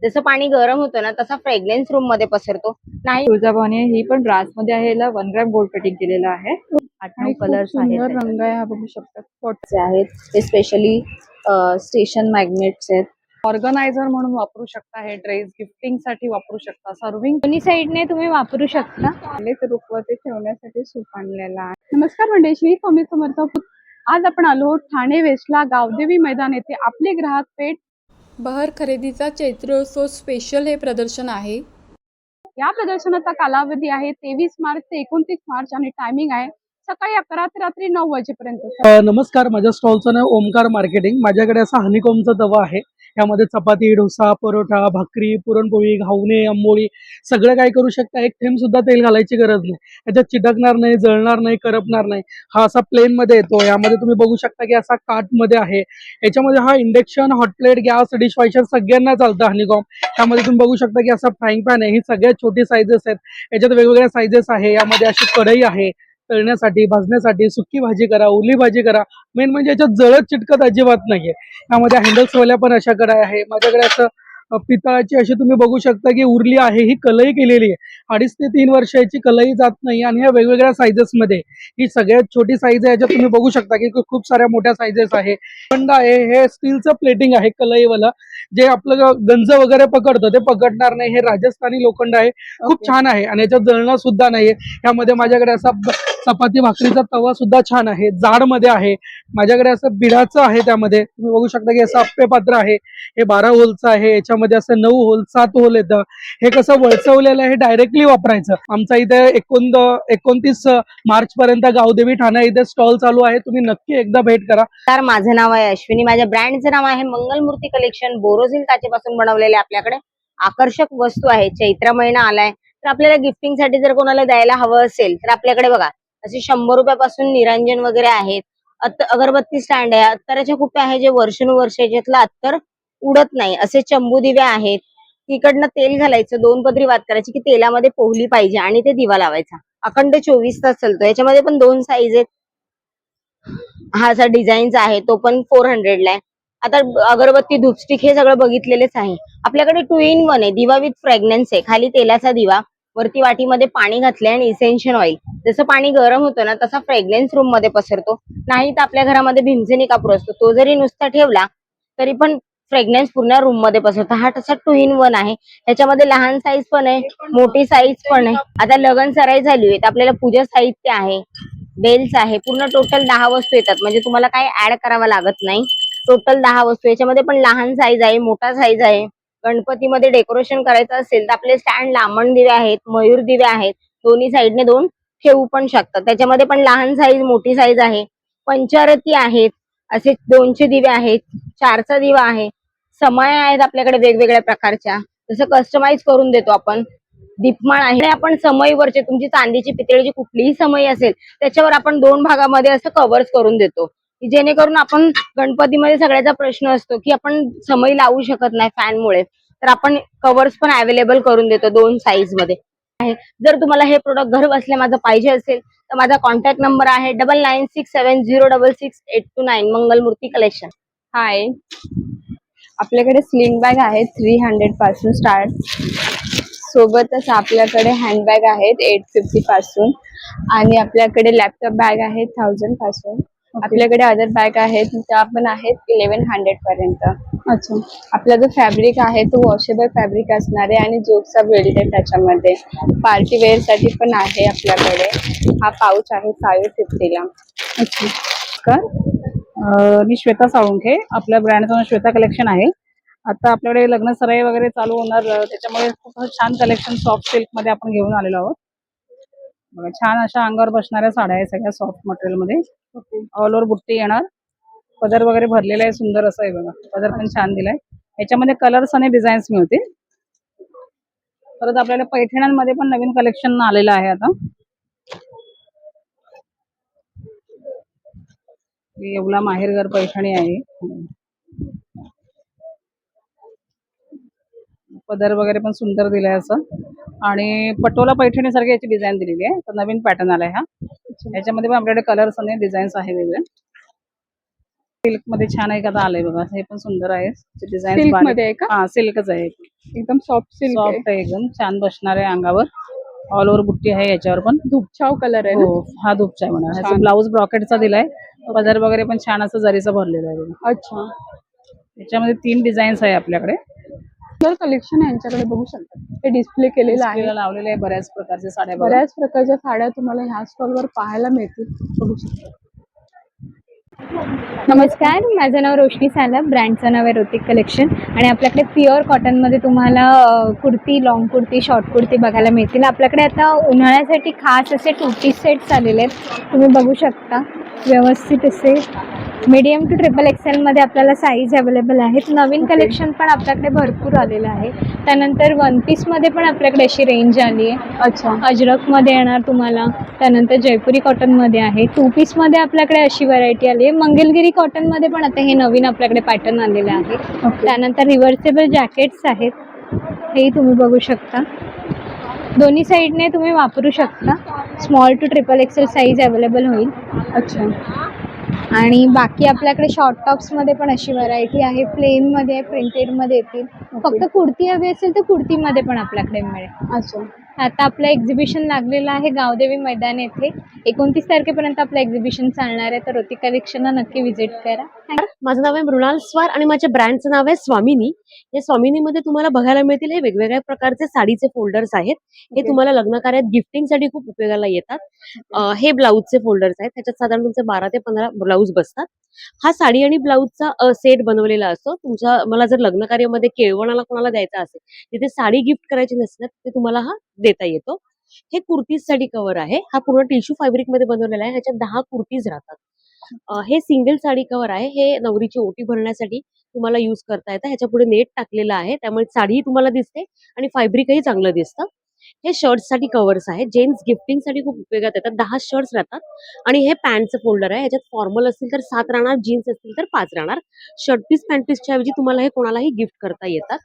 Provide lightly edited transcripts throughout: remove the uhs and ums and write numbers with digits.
जसं पाणी गरम होतं ना तसा फ्रेग्रन्स रूम मध्ये पसरतो. नाही तुळजाभवानी ही पण ब्रास मध्ये आहे. याला 1 ग्रॅम गोल्ड प्लेटिंग केलेलं आहे. 8-9 आणि खूप कलर्स आहेत सुंदर त्याच्यात. रंग आहे, हा बघू शकता. चे आहेत ते स्पेशली स्टेशन मॅग्नेट्स आहेत. ऑर्गनायझर म्हणून वापरू शकता. हे ड्रेस गिफ्टिंग साठी वापरू शकता. सर्विंग दोन्ही साईडने तुम्ही वापरू शकता. आलेच रुखवते ठेवण्यासाठी सूप आणलेला आहे. नमस्कार मंडळी, श्री स्वामी समर्थ. आज आपण आलो ठाणे वेस्टला गावदेवी मैदान येथे आपले ग्राहक पेठ बहर खरेदीचा चैत्रोत्सव स्पेशल हे प्रदर्शन आहे. या प्रदर्शनाचा कालावधी आहे 23 मार्च ते 29 मार्च आणि टायमिंग आहे सकाळी 11 ते रात्री 9 वाजेपर्यंत. नमस्कार, माझ्या स्टॉलचं नाव ओमकार मार्केटिंग. माझ्याकडे असा हनीकॉमचा तवा आहे. यामध्ये चपाती, डोसा, परोठा, भाकरी, पुरणपोळी, घावणे, आंबोळी सगळं काय करू शकता. एक थेंब सुद्धा तेल घालायची गरज नाही. याच्यात चिटकणार नाही, जळणार नाही, करपणार नाही. हा असा प्लेन मध्ये येतो. यामध्ये तुम्ही बघू शकता की असा काट मध्ये आहे. याच्यामध्ये हा इंडक्शन, हॉटप्लेट, गॅस, डिशवॉशर सगळ्यांना चालतं हनीकॉम. त्यामध्ये तुम्ही बघू शकता की असा फ्राईंग पॅन आहे. ही सगळ्यात छोटी साईजेस आहेत. याच्यात वेगवेगळ्या साईजेस आहे. यामध्ये अशी कढई आहे तळण्यासाठी, भाजण्यासाठी, सुकी भाजी करा, ओली भाजी करा. मेन म्हणजे याच्यात जळत चिटकत अजिबात नाहीये. यामध्ये हँडल्सवाल्या पण अशा कढया आहे. माझ्याकडे असं पितळाची अशी तुम्ही बघू शकता की उरली आहे. ही कलई केलेली आहे. 2.5 ते 3 वर्षाची कलई जात नाही. आणि ह्या वेगवेगळ्या साईजेस मध्ये ही सगळ्यात छोटी साईज आहे. याच्यात तुम्ही बघू शकता की खूप साऱ्या मोठ्या साईजेस आहे. पण आहे हे स्टीलचं प्लेटिंग आहे कलईवाला, जे आपलं गंज वगैरे पकडतं ते पकडणार नाही. हे राजस्थानी लोखंड आहे. खूप छान आहे आणि याच्यात जळणं सुद्धा नाहीये. यामध्ये माझ्याकडे असा चपाती भाकरीचा तवा सुद्धा छान आहे, जाड मध्ये आहे. माझ्याकडे असं बिडाचं आहे. त्यामध्ये तुम्ही बघू शकता की असं अप्पे पात्र आहे. हे 12 होलचं आहे. याच्यामध्ये असं 9 होल 7 होल येतं. हे कसं वळसवलेलं आहे, हे डायरेक्टली वापरायचं. आमचा इथे 29 मार्च पर्यंत गावदेवी ठाणे इथे स्टॉल चालू आहे. तुम्ही नक्की एकदा भेट करा. तर माझं नाव आहे अश्विनी. माझ्या ब्रँडचं नाव आहे मंगलमूर्ती कलेक्शन. बोरोसिल काचेपासून बनवलेले आपल्याकडे आकर्षक वस्तू आहे. चैत्र महिना आलाय तर आपल्याला गिफ्टिंग साठी जर कोणाला द्यायला हवं असेल तर आपल्याकडे बघा असे 100 रुपयापासून निरंजन वगैरे आहेत. अगरबत्ती स्टँड आहे. अत्तराच्या कुप्या आहे जे वर्षानुवर्ष याच्यातलं अत्तर उडत नाही. असे चंबू दिवे आहेत. तिकडनं तेल घालायचं, 2 पदरी वात करायची की तेलामध्ये पोहली पाहिजे आणि ते दिवा लावायचा. अखंड 24 तास चालतो. याच्यामध्ये पण 2 साईज आहेत. हा असा डिझाईनचा आहे, तो पण 400 ला आहे. आता अगरबत्ती, धूपस्टिक हे सगळं बघितलेलेच आहे. आपल्याकडे 2 in 1 आहे. दिवा विथ फ्रेग्रन्स आहे. खाली तेलाचा दिवा, वरती वाटीमध्ये पाणी घातले आणि इसेन्शियल ऑइल. जसं पाणी गरम होतं ना तसा फ्रेग्रन्स रूम मध्ये पसरतो. नाही तर आपल्या घरामध्ये भीमसेनी कापूर असतो, तो जरी नुसता ठेवला तरी पण फ्रेग्रन्स पूर्ण रूम मध्ये पसरतो. हा तसा 2 in 1 आहे. याच्यामध्ये लहान साईज पण आहे, मोठी साईज पण आहे. आता लग्न सराई झाली आहे तर आपल्याला पूजा साहित्य आहे, बेल्स आहे. पूर्ण टोटल 10 वस्तू येतात. म्हणजे तुम्हाला काही ऍड करावं लागत नाही. टोटल 10 वस्तू. याच्यामध्ये पण लहान साईज आहे, मोठा साईज आहे. गणपतीमध्ये डेकोरेशन करायचं असेल तर आपले स्टँड लांबण दिवे आहेत, मयूर दिवे आहेत. दोन्ही साईडने 2 ठेवू पण शकतात. त्याच्यामध्ये पण लहान साईज, मोठी साईज आहे. पंचारती आहेत, असे 200 दिवे आहेत. 4चा दिवा आहे. समय आहेत आपल्याकडे वेगवेगळ्या प्रकारच्या, जसं कस्टमाइज करून देतो आपण. दीपमाळ आहे. आपण समईवरचे तुमची चांदीची, पितळेची कुठलीही समई असेल त्याच्यावर आपण 2 भागामध्ये असं कव्हर्स करून देतो, जेणेकरून आपण गणपतीमध्ये सगळ्याचा प्रश्न असतो की आपण समई लावू शकत नाही फॅनमुळे, तर आपण कव्हर्स पण अवेलेबल करून देतो 2 साईज मध्ये आहे. जर तुम्हाला हे प्रोडक्ट घर बसल्या माझं पाहिजे असेल तर माझा कॉन्टॅक्ट नंबर आहे 9967067829. मंगलमूर्ती कलेक्शन. हाय, आपल्याकडे स्लिंग बॅग आहेत 300 पासून स्टार्ट. सोबतच आपल्याकडे हँडबॅग आहेत 850 पासून. आणि आपल्याकडे लॅपटॉप बॅग आहेत 1000 पासून. आपल्याकडे अदर बॅग आहेत त्या पण आहेत 1100 पर्यंत. अच्छा, आपला जो फॅब्रिक आहे तो वॉशेबल फॅब्रिक असणार आहे आणि जोकचा बेल्ट आहे त्याच्यामध्ये. पार्टी वेअर साठी पण आहे आपल्याकडे. हा पाऊच आहे 550 ला. अच्छा. मी श्वेता साळुंखे. आपल्या ब्रँडचं नाव श्वेता कलेक्शन आहे. आता आपल्याकडे लग्न सराई वगैरे चालू होणार, त्याच्यामुळे खूप छान कलेक्शन सॉफ्ट सिल्क मध्ये आपण घेऊन आलेलो आहोत. बघा, छान अशा अंगावर बसणाऱ्या साड्या आहेत सगळ्या सॉफ्ट मटेरियल मध्ये. ऑल ओव्हर बुट्टी येणार. पदर वगैरे भरलेला आहे, सुंदर असं आहे बघा. पदर पण छान दिलाय. याच्यामध्ये कलर्स आणि डिझाईन्स मिळतील. परत आपल्याला पैठण्यांमध्ये पण नवीन कलेक्शन आलेलं आहे आता. येवला माहेरघर पैठणी आहे. पदर वगैरे पण सुंदर दिलाय असं. आणि पटोला पैठणी सारखी याची डिझाईन दिलेली आहे. तर नवीन पॅटर्न आलाय हा. याच्यामध्ये पण आपल्याकडे कलर्स आणि डिझाईन्स आहे वेगळे. सिल्क मध्ये छान आहे, आता आलंय बघा, हे पण सुंदर आहे. डिझाईन सिल्क मध्ये आहे का? हा सिल्कच आहे, एकदम सॉफ्ट सिल्क आहे. सॉफ्ट आहे, एकदम छान बसणार आहे अंगावर. ऑल ओव्हर बुट्टी आहे याच्यावर पण. धुपछाव कलर आहे ना? हो, हा धूपचा आहे म्हणा. ह्याचा छान. ब्लाऊज ब्रॉकेटचा दिलाय, पदर वगैरे पण छान असं जरीचं भरलेलं आहे बघा. अच्छा. याच्यामध्ये 3 डिझाईन्स आहे आपल्याकडे. कलर कलेक्शन आहे यांच्याकडे, बघू शकता. हे डिस्प्ले केलेलं आहे. डिस्प्लेला लावलेले आहे बऱ्याच प्रकारच्या साड्या बघा. बऱ्याच प्रकारच्या साड्या तुम्हाला ह्या स्टॉलवर पाहायला मिळतील, बघू शकता. नमस्कार, माझं नाव रोशनी सालम, ब्रँडचं नाव आहे ऋतिक कलेक्शन आणि आपल्याकडे प्युअर कॉटनमध्ये तुम्हाला कुर्ती, लॉंग कुर्ती, शॉर्ट कुर्ती बघायला मिळतील. आपल्याकडे आता उन्हाळ्यासाठी खास असे 2 पीस सेट्स आलेले आहेत, तुम्ही बघू शकता. व्यवस्थित असे मीडियम टू XXL मध्ये आपल्याला साईज अवेलेबल आहेत. नवीन कलेक्शन पण आपल्याकडे भरपूर आलेलं आहे. त्यानंतर 1 पीसमध्ये पण आपल्याकडे अशी रेंज आली आहे. अच्छा. अजरकमध्ये येणार तुम्हाला, त्यानंतर जयपुरी कॉटनमध्ये आहे. 2 पीसमध्ये आपल्याकडे अशी व्हरायटी आली आहे. मंगलगिरी कॉटनमध्ये पण आता हे नवीन आपल्याकडे पॅटर्न आलेले आहे. त्यानंतर रिव्हर्सेबल जॅकेट्स आहेत, हेही तुम्ही बघू शकता. दोन्ही साईडने तुम्ही वापरू शकता. Small to XXL size available होईल. अच्छा. आणि बाकी आपल्याकडे शॉर्ट टॉप्समध्ये पण अशी व्हरायटी आहे. प्लेनमध्ये आहे, प्रिंटेडमध्ये येतील. फक्त कुर्ती हवी असेल तर कुर्तीमध्ये पण आपल्याकडे मिळेल. अच्छा. आता आपलं एक्झिबिशन लागलेलं आहे गावदेवी मैदान येथे. 29 तारखेपर्यंत आपलं एक्झिबिशन चालणार आहे, तर ऋतिक कलेक्शनला नक्की व्हिजिट करा. माझं नाव आहे मृणाल स्वार आणि माझ्या ब्रँडचं नाव आहे स्वामिनी. या स्वामिनीमध्ये तुम्हाला बघायला मिळतील हे वेगवेगळ्या प्रकारचे साडीचे फोल्डर्स आहेत. हे तुम्हाला लग्न कार्यात गिफ्टिंगसाठी खूप उपयोगाला येतात. हे ब्लाऊजचे फोल्डर्स आहेत, त्याच्यात साधारण तुमचे 12 ते 15 ब्लाऊज बसतात. हा साडी आणि ब्लाऊजचा सेट बनवलेला असतो. मला जर लग्न कार्यामध्ये केळवणाला कोणाला द्यायचा असेल, तिथे साडी गिफ्ट करायची नसल्यास ते तुम्हाला हा देता येतो. हे कुर्तीजसाठी कव्हर आहे. हा पूर्ण टिश्यू फॅब्रिक मध्ये बनवलेला आहे. ह्याच्यात 10 कुर्तीज राहतात. हे सिंगल साडी कव्हर आहे. हे नवरीची ओटी भरण्यासाठी तुम्हाला यूज करता येतं. ह्याच्या पुढे नेट टाकलेला आहे, त्यामुळे साडीही तुम्हाला दिसते आणि फॅब्रिकही चांगलं दिसतं. हे शर्ट्ससाठी कव्हर्स आहेत, जेंट्स गिफ्टिंगसाठी खूप उपयोगात येतात. 10 शर्ट्स राहतात आणि हे पॅन्टचं फोल्डर आहे. ह्याच्यात फॉर्मल असतील तर 7 राहणार, जीन्स असतील तर 5 राहणार. शर्ट पीस पॅन्ट पीसच्या ऐवजी तुम्हाला हे कोणालाही गिफ्ट करता येतात.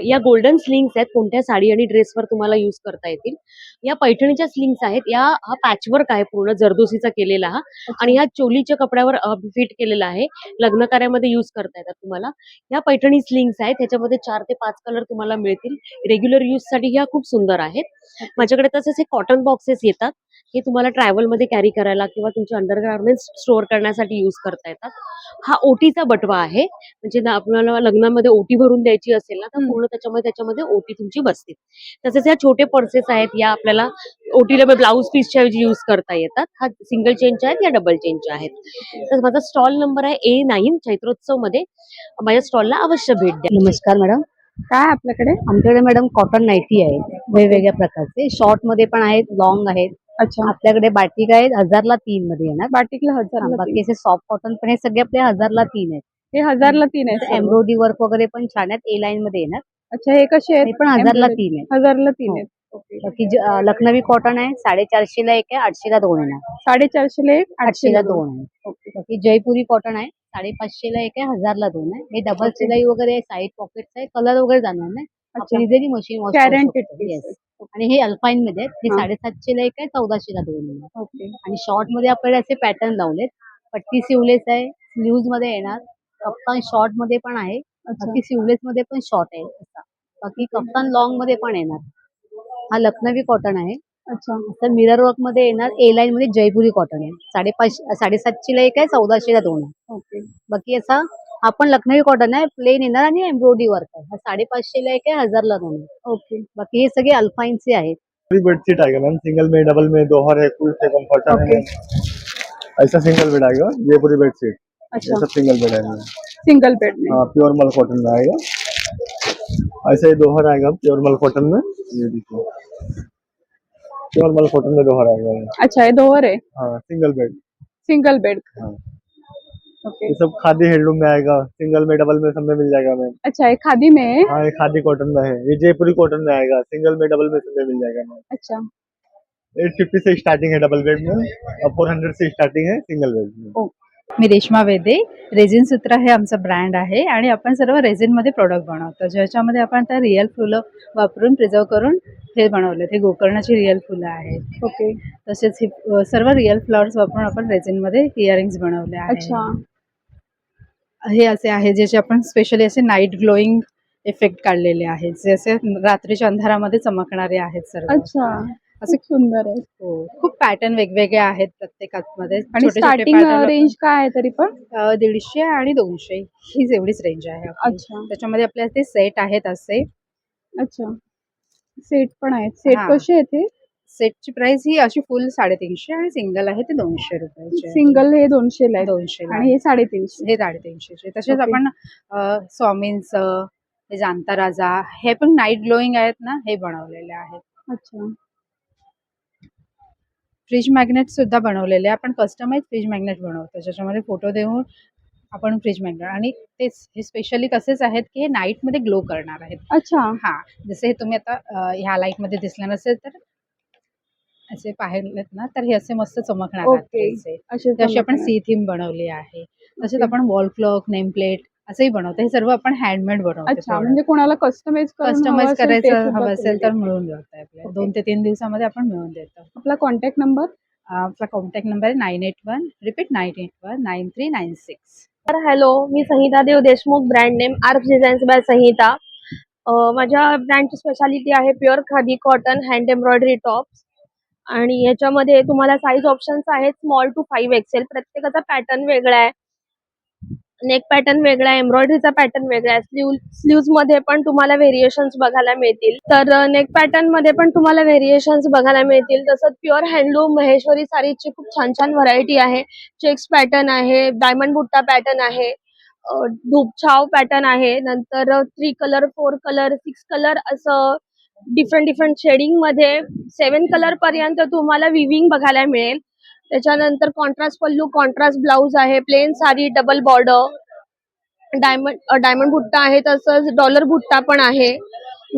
या गोल्डन स्लिंग्स आहेत, कोणत्या साडी आणि ड्रेसवर तुम्हाला यूज करता येतील. या पैठणीच्या स्लिंग्स आहेत. हा पॅचवर्क आहे, पूर्ण जरदोसीचा केलेला हा, आणि ह्या चोलीच्या कपड्यावर फिट केलेला आहे. लग्न कार्यामध्ये यूज करता येतात तुम्हाला. या पैठणी स्लिंग्स आहेत, ह्याच्यामध्ये 4 ते 5 कलर तुम्हाला मिळतील. रेग्युलर यूज साठी ह्या खूप सुंदर आहेत. माझ्याकडे तसेच हे कॉटन बॉक्सेस येतात. हे तुम्हाला ट्रॅव्हल मध्ये कॅरी करायला किंवा तुमचे अंडरगार्मेंट्स स्टोअर करण्यासाठी यूज करता येतात. हा ओटीचा बटवा आहे, म्हणजे आपल्याला लग्नामध्ये ओटी भरून द्यायची असेल ना, तर पूर्ण त्याच्यामध्ये ओटी तुमची बसते. तसेच ह्या छोटे पर्सेस आहेत, या आपल्याला ओटीला ब्लाऊज पीसच्या ऐवजी यूज करता येतात. हा सिंगल चेनच्या आहेत या डबल चेनच्या आहेत. तर माझा स्टॉल नंबर आहे A9 चैत्रोत्सव मध्ये. माझ्या स्टॉलला अवश्य भेट द्या. नमस्कार मॅडम. काय आपल्याकडे? आमच्याकडे मॅडम कॉटन नाईटी आहेत, वेगवेगळ्या प्रकारचे. शॉर्ट मध्ये पण आहेत, लॉंग आहेत. अच्छा. आपल्याकडे बाटिक आहेत, 1000ला 3 मध्ये येणार. बाटिकला 1000 बाकी असे सॉफ्ट कॉटन पण हे सगळे आपले 1000ला 3 आहेत. हे 1000 ला 3 आहे. एम्ब्रॉयडरी वर्क वगैरे पण छान आहेत, A लाईन मध्ये येणार. अच्छा, हे कसे आहेत? हे पण 1000ला 3 आहेत. 1000 ला 3 आहेत. ओके. बाकी लखनवी कॉटन आहे, 450ला 1 आहे, 800ला 2 येणार. 450 ला 1, 800ला 2 आहे. ओके. बाकी जयपुरी कॉटन आहे, 550ला 1 आहे, 1000ला 2 आहे. हे डबल सिलाई वगैरे आहे, साईड पॉकेट्स आहे, कलर वगैरे जाणार नाही. आपण easily machine wash Guaranteed piece. Yes. आणि हे अल्पाईन मध्ये आहेत. हे 750ला 1 आहे, 1400ला 2 येणार. ओके. आणि शॉर्ट मध्ये आपल्याकडे असे पॅटर्न लावलेत. पट्टी सिवलेस आहे, स्लीव्ज मध्ये येणार. कप्तान शॉर्ट मध्ये पण आहे, बाकी सिवलेस मध्ये पण शॉर्ट आहे असा. बाकी कप्तान लॉंग मध्ये पण येणार. हा लखनवी कॉटन आहे. अच्छा. असं मिरर वर्क मध्ये येणार. A लाईन मध्ये जयपुरी कॉटन आहे, 750ला 1 आहे, 1400ला 2 आहे. ओके. बाकी असा आपण लखनवी कॉटन आहे, प्लेन येणार आणि एम्ब्रॉयडरी वर्क आहे. हा 550ला 1 आहे, 1000ला 2 आहे. ओके. बाकी हे सगळे अल्फाईनचे आहेत. पूरी बेडशीट आएगा मैम, सिंगल में, डबल में, दोहर है, फुल है, कंफर्टर है। ऐसा सिंगल बेड आएगा, ये पूरी बेडशीट। अच्छा, ये सब सिंगल बेड आएगा। सिंगल बेड में। हाँ, प्योर मल कॉटन में आएगा। ऐसे ही दोहर आएगा प्योर मल कॉटन में। ये देखिए, प्योर मल कॉटन में दोहर आएगा ये। अच्छा, ये दोहर है, हाँ, सिंगल बेड। Single bed. हाँ, ओके. ये सब खादी हैंडलूम में आएगा, सिंगल में, डबल में, सब में मिल जाएगा मैम। अच्छा, ये खादी में है? हाँ, ये खादी कॉटन में है, ये जयपुरी कॉटन में आएगा, सिंगल में, डबल में, सब में मिल जाएगा मैम। अच्छा. 850 से स्टार्टिंग है डबल बेड में, और 400 से स्टार्टिंग है सिंगल बेड में। मी रेश्मा वेदे. रेझिन सूत्र हे आमचं ब्रँड आहे आणि आपण सर्व रेझिनमध्ये प्रोडक्ट बनवतो, ज्याच्यामध्ये आपण आता रिअल फुलं वापरून प्रिझर्व करून हे बनवले. हे गोकर्णाची रिअल फुलं आहेत. ओके. तसेच हे सर्व रिअल फ्लॉवर्स वापरून आपण रेझिनमध्ये इयरिंग्स बनवले आहेत. अच्छा. हे असे आहे ज्याचे आपण स्पेशली असे नाईट ग्लोईंग इफेक्ट काढलेले आहेत, जे असे रात्रीच्या अंधारामध्ये चमकणारे आहेत सर्व. अच्छा, असे खूप सुंदर आहे. हो, खूप पॅटर्न वेगवेगळे आहेत प्रत्येकामध्ये. आणि छोटे-छोटे स्टार्टिंग pattern रेंज काय आहे तरी पण? 150 आणि 200 हीच एवढीच रेंज आहे आपली. अच्छा. त्याच्यामध्ये आपल्याला ते सेट आहेत असे. अच्छा, सेट पण आहेत. सेट हा. कसे आहेत हे? सेटची प्राइस ही अशी फुल 350 आणि सिंगल आहे ते 200 रुपयाचे आहे. सिंगल हे 200 ला आहे 200 ला आणि हे 350. हे 350 तसेच ओके. आपण स्वामींचं हे जाणता राजा हे पण नाईट ग्लोईंग आहेत ना, हे बनवलेले आहेत. अच्छा. फ्रीज मॅग्नेट सुद्धा बनवलेले आहे. आपण कस्टमाइज फ्रीज मॅग्नेट बनवतो, ज्याच्यामध्ये फोटो देऊन आपण फ्रीज मॅग्नेट आणि तेच हे स्पेशली कसेच आहेत की हे नाईटमध्ये ग्लो करणार आहेत. अच्छा. हा, जसे हे तुम्ही आता ह्या लाईटमध्ये दिसलं नसेल तर असे पाहिलेत ना, तर हे असे मस्त चमकणार ओके. रात्रीचे. असे जशी आपण चमकणार. सी थीम बनवली आहे. तसेच ओके. आपण वॉल क्लॉक, नेम प्लेट असंही बनवतो. हे सर्व आपण हँडमेड बनवतो. अच्छा, म्हणजे कोणाला कस्टमाइज कस्टमाइज करायचं हवं हवं असेल तर मिळून जातं आपल्याला. 2 ते 3 दिवसामध्ये आपण मिळवून देतो. आपला कॉन्टॅक्ट नंबर? आपला कॉन्टॅक्ट नंबर आहे 981 रिपीट 981 9396. हॅलो, मी संहिता देव देशमुख, ब्रँड नेम आर्फ डिझाईन्स बाय संहिता. माझ्या ब्रँडची स्पेशालिटी आहे pure khadi cotton hand embroidery tops आणि याच्यामध्ये तुम्हाला साईज ऑप्शन्स आहेत स्मॉल टू 5XL. प्रत्येकाचा पॅटर्न वेगळा आहे. नेक पॅटर्न वेगळा आहे, एम्ब्रॉयडरीचा पॅटर्न वेगळा आहे. स्लीव्ज मध्ये पण तुम्हाला व्हेरिएशन्स बघायला मिळतील. तर नेक पॅटर्न मध्ये पण तुम्हाला व्हेरिएशन्स बघायला मिळतील. तसंच प्युअर हँडलूम महेश्वरी साडीची खूप छान छान व्हरायटी आहे. चेक्स पॅटर्न आहे, डायमंड बुट्टा पॅटर्न आहे, धूपछाव पॅटर्न आहे, नंतर 3 कलर 4 कलर 6 कलर असं डिफरंट शेडिंग मध्ये 7 कलर पर्यंत तुम्हाला विविंग बघायला मिळेल. त्याच्यानंतर कॉन्ट्रास्ट पल्लू, कॉन्ट्रास्ट ब्लाउज आहे, plain sari, double border, diamond बुट्टा आहे, तसंच डॉलर बुट्टा पण आहे.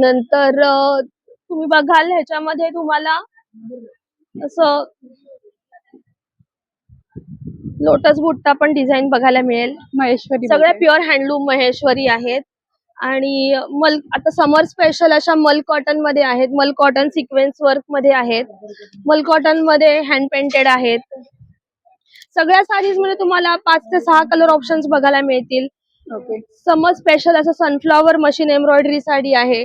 नंतर तुम्ही बघाल ह्याच्यामध्ये तुम्हाला असं लोटस बुट्टा पण डिझाईन बघायला मिळेल. महेश्वरी सगळ्या प्युअर हँडलूम महेश्वरी आहेत. आणि आता समर स्पेशल अशा मल कॉटन मध्ये आहेत, मल कॉटन सिक्वेन्स वर्क मध्ये आहेत, मल कॉटन मध्ये हँड पेंटेड आहेत. सगळ्या साडीज मध्ये तुम्हाला 5 ते 6 कलर ऑप्शन्स बघायला मिळतील. ओके. समर स्पेशल असं सनफ्लॉवर मशीन एम्ब्रॉयडरी साडी आहे.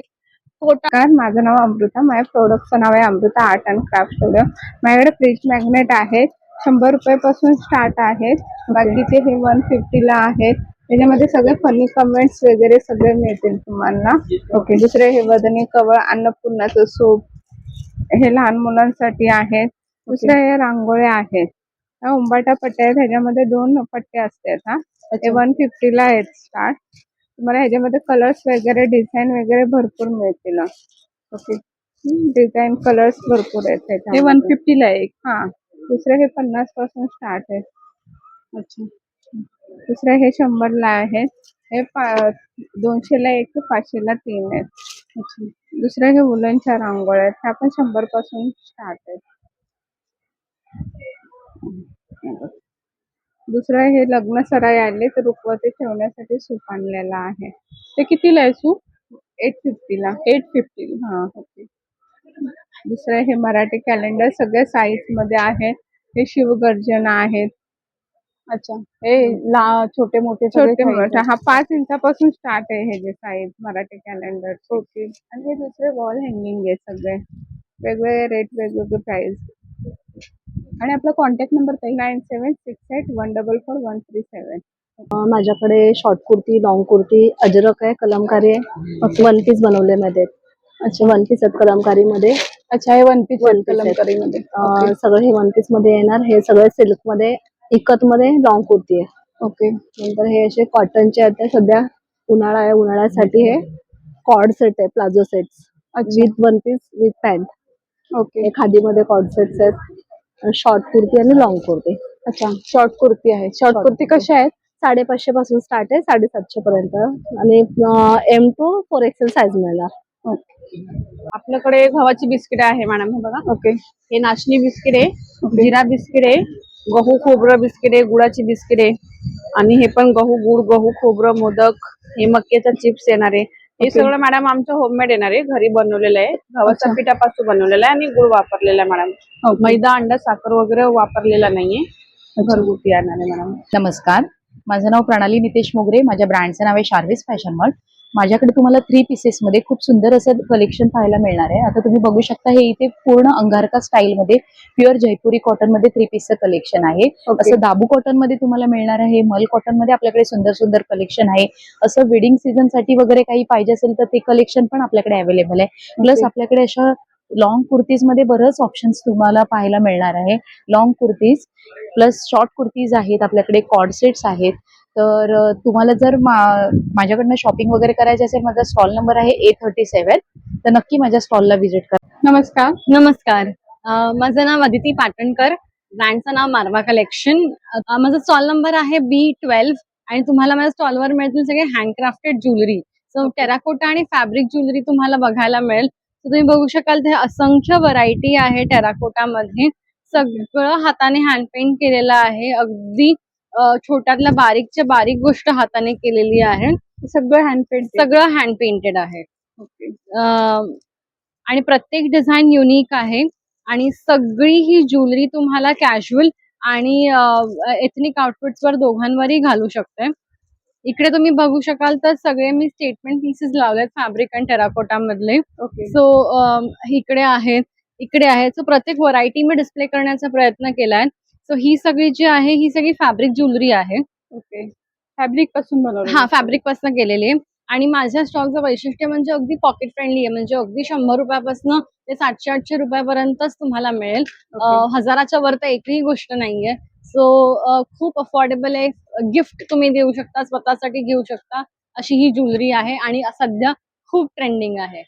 नमस्कार, माझं नाव अमृता. माझ्या प्रोडक्टचं नाव आहे Amruta art and craft studio. माझ्याकडे फ्रीज मॅग्नेट आहेत, 100 रुपयापासून स्टार्ट आहेत. बाकीचे हे 150 ला आहेत. त्याच्यामध्ये सगळे फनी कमेंट्स वगैरे सगळे मिळतील तुम्हाला. ओके. दुसरे हे वदनी कवळ, अन्नपूर्णाचं सूप, हे लहान मुलांसाठी आहेत. दुसरे हे रांगोळ्या आहेत. ह्या उंबाटा पट्ट्या आहेत, ह्याच्यामध्ये 2 पट्ट्या असतात. हा, ते 150 ला आहेत स्टार्ट. तुम्हाला ह्याच्यामध्ये कलर्स वगैरे डिझाईन वगैरे भरपूर मिळतील. ओके. डिझाईन कलर्स भरपूर आहेत. हे 150 ला आहे. हा, दुसरे हे 50 पासून स्टार्ट आहे. अच्छा. दुसरे हे 100 ला आहेत. हे 200 ला 1 ते 500 ला 3 आहेत. अच्छा. दुसरे हे वुलनच्या रांगोळ्या आहेत, ह्या पण 100 पासून स्टार्ट आहेत. दुसरं हे लग्न सराई आले तर रुखवते ठेवण्यासाठी सूप आणलेला आहे. ते कितीला आहे सूप? 850 ला. 850. हा, ओके. दुसरं हे मराठी कॅलेंडर सगळ्या साईज मध्ये आहेत. हे शिवगर्जना आहेत. अच्छा. हे छोटे मोठे हा 5 इंचापासून स्टार्ट आहे हे जे साईज मराठी कॅलेंडर. ओके. आणि हे दुसरे वॉल हँगिंग आहे सगळे. वेगवेगळे रेट, वेगवेगळे प्राइस. आणि आपला कॉन्टॅक्ट नंबर 9768144137. माझ्याकडे शॉर्ट कुर्ती, लॉंग कुर्ती, अजरक आहे, कलमकारी आहे, वन पीस बनवले मध्ये. अच्छा, वन पीस आहेत कलमकारी मध्ये. अच्छा, हे वन पीस कलमकारी मध्ये. सगळं हे वन पीस मध्ये येणार. हे सगळं सिल्क मध्ये, इकत मध्ये लॉंग कुर्ती आहे. ओके. नंतर हे असे कॉटनचे आहेत. सध्या उन्हाळा आहे, उन्हाळ्यासाठी हे कॉर्ड सेट आहे, palazzo sets with one piece with pant. Okay. हे खादीमध्ये कॉर्ड सेट्स आहेत. शॉर्ट कुर्ती आणि लॉंग कुर्ती. अच्छा, शॉर्ट कुर्ती आहे. शॉर्ट कुर्ती कशा आहेत? 550 पासून स्टार्ट आहे, 750 पर्यंत आणि M to 4XL साईज मिळणार. आपल्याकडे गव्हाची बिस्किट आहे मॅडम, हे बघा. ओके. हे नाचणी बिस्किट आहे, जिरा बिस्किट आहे, गहू खोबरं बिस्किट आहे, गुळाची बिस्किट आहे आणि हे पण गहू गुळ, गहू खोबरं मोदक, हे मक्याचा चिप्स येणार आहे. हे सगळं मॅडम आमचं होममेड येणार आहे, घरी बनवलेलं आहे. गव्हाच्या पिठापासून बनवलेलं आहे आणि गुळ वापरलेला आहे मॅडम. मैदा, अंडा, साखर वगैरे वापरलेला नाहीये, घरगुती येणार आहे मॅडम. नमस्कार, माझं नाव प्रणाली नितेश मोगरे. माझ्या ब्रँडचं नाव आहे शार्विस फॅशन मॉल. माझ्याकडे तुम्हाला 3 पीसेसमध्ये खूप सुंदर असं कलेक्शन पाहायला मिळणार आहे. आता तुम्ही बघू शकता हे इथे पूर्ण अंगारका स्टाईलमध्ये प्युअर जयपुरी कॉटनमध्ये 3 पीसचं कलेक्शन आहे. असं दाबू कॉटनमध्ये तुम्हाला मिळणार आहे. मल कॉटनमध्ये आपल्याकडे सुंदर सुंदर कलेक्शन आहे. असं वेडिंग सीझन साठी वगैरे काही पाहिजे असेल तर ते कलेक्शन पण आपल्याकडे अवेलेबल आहे. प्लस आपल्याकडे अशा लॉंग कुर्तीज मध्ये बरेच ऑप्शन्स तुम्हाला पाहायला मिळणार आहे. Long kurtis plus short kurtis आहेत, आपल्याकडे कॉर्ड सेट्स आहेत. तर तुम्हाला जर माझ्याकडनं शॉपिंग वगैरे करायची असेल, माझा स्टॉल नंबर आहे A37, तर नक्की माझ्या स्टॉलला व्हिजिट करा. नमस्कार. नमस्कार. माझं नाव अदिती पाटणकर. ब्रँडचं नाव मारवा कलेक्शन. माझा स्टॉल नंबर आहे B12 आणि तुम्हाला माझ्या स्टॉलवर मिळतील सगळे हँडक्राफ्टेड ज्वेलरी. सो टेराकोटा आणि फॅब्रिक ज्वेलरी तुम्हाला बघायला मिळेल. तर तुम्ही बघू शकाल ते असंख्य व्हरायटी आहे टेराकोटामध्ये. सगळं हाताने हँड पेंट केलेलं आहे. अगदी छोट्यातल्या बारीकच्या बारीक गोष्ट हाताने केलेली आहे. सगळं हँड पेंट. सगळं हँड पेंटेड आहे. ओके. आणि प्रत्येक डिझाईन युनिक आहे आणि सगळी ही ज्वेलरी तुम्हाला कॅज्युअल आणि एथनिक आउटफिट्सवर दोघांवरही घालू शकते. इकडे तुम्ही बघू शकाल तर सगळे मी स्टेटमेंट पीसेस लावलेत फॅब्रिक आणि टेराकोटा मधले. ओके. सो इकडे आहेत. सो प्रत्येक व्हरायटी मी डिस्प्ले करण्याचा प्रयत्न केलाय. सो ही सगळी जी आहे ही सगळी फॅब्रिक ज्वेलरी आहे. ओके. फॅब्रिक पासून बनवलं. हा, फॅब्रिक पासून केलेली आहे. आणि माझ्या स्टॉलचं वैशिष्ट्य म्हणजे अगदी पॉकेट फ्रेंडली आहे. म्हणजे अगदी 100 रुपयापासून ते 700-800 रुपयापर्यंतच तुम्हाला मिळेल. 1000च्या वर तर एकही गोष्ट नाहीये. सो खूप अफोर्डेबल आहे. गिफ्ट तुम्ही देऊ शकता, स्वतःसाठी घेऊ शकता अशी ही ज्वेलरी आहे आणि सध्या खूप ट्रेंडिंग आहे.